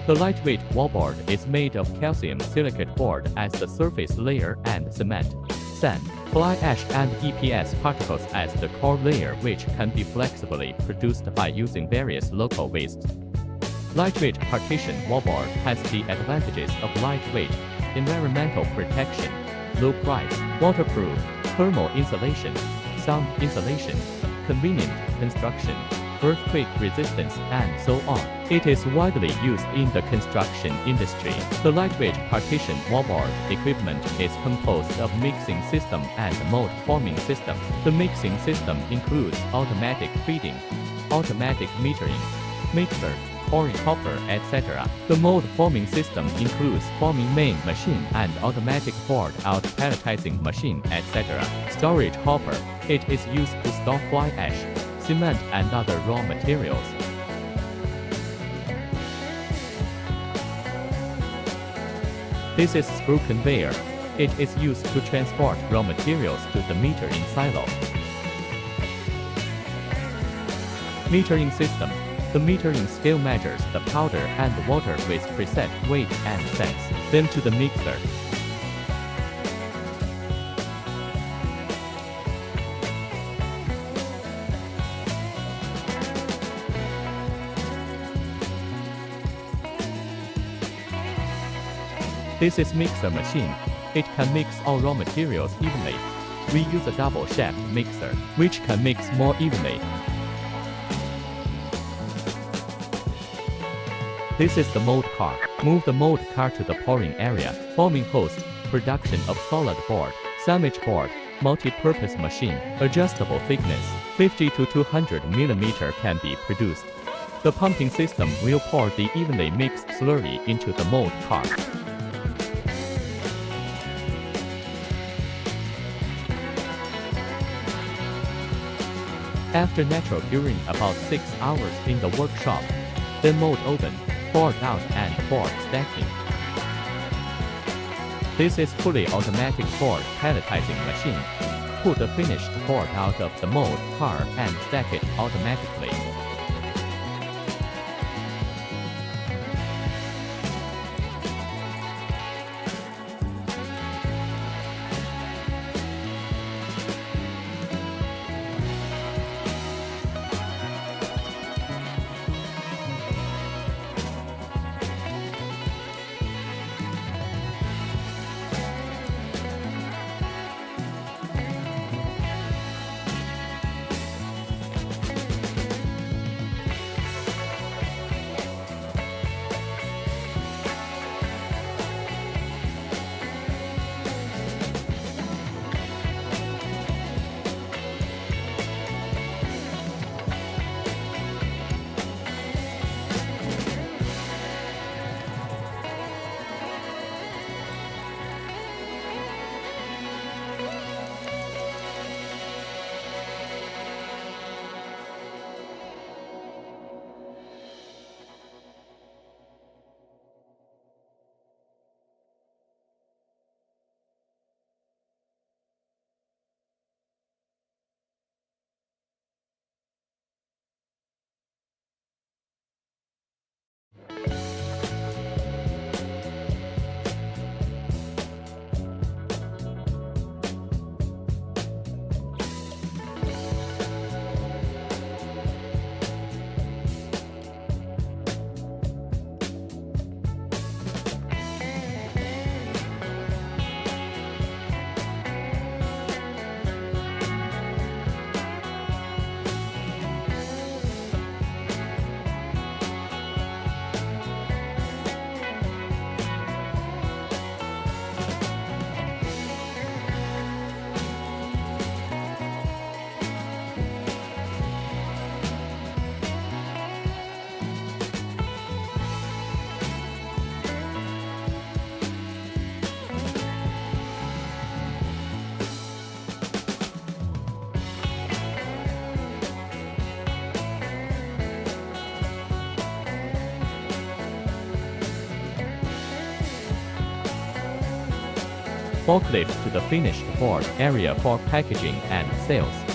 The lightweight wallboard is made of calcium silicate board as the surface layer and cement, sand, fly ash and EPS particles as the core layer, which can be flexibly produced by using various local wastes. Lightweight partition wallboard has the advantages of lightweight, environmental protection, low price, waterproof, thermal insulation, sound insulation, convenient construction, earthquake resistance, and so on. It is widely used in the construction industry. The lightweight partition wallboard equipment is composed of mixing system and mold forming system. The mixing system includes automatic feeding, automatic metering, mixer, pouring copper, etc. The mold forming system includes forming main machine and automatic board out palletizing machine, etc. Storage hopper. It is used to store fly ash, cement and other raw materials. This is screw conveyor. It is used to transport raw materials to the metering silo. Metering system. The metering scale measures the powder and the water with preset weight and sends them to the mixer. This is mixer machine. It can mix all raw materials evenly. We use a double shaft mixer, which can mix more evenly. This is the mold car. Move the mold car to the pouring area. Forming host. Production of solid board, sandwich board, multi-purpose machine. Adjustable thickness. 50 to 200 mm can be produced. The pumping system will pour the evenly mixed slurry into the mold car. After natural curing about 6 hours in the workshop, then mold oven, board out and board stacking. This is fully automatic board palletizing machine. Pull the finished board out of the mold car and stack it automatically. Forklift to the finished board area for packaging and sales.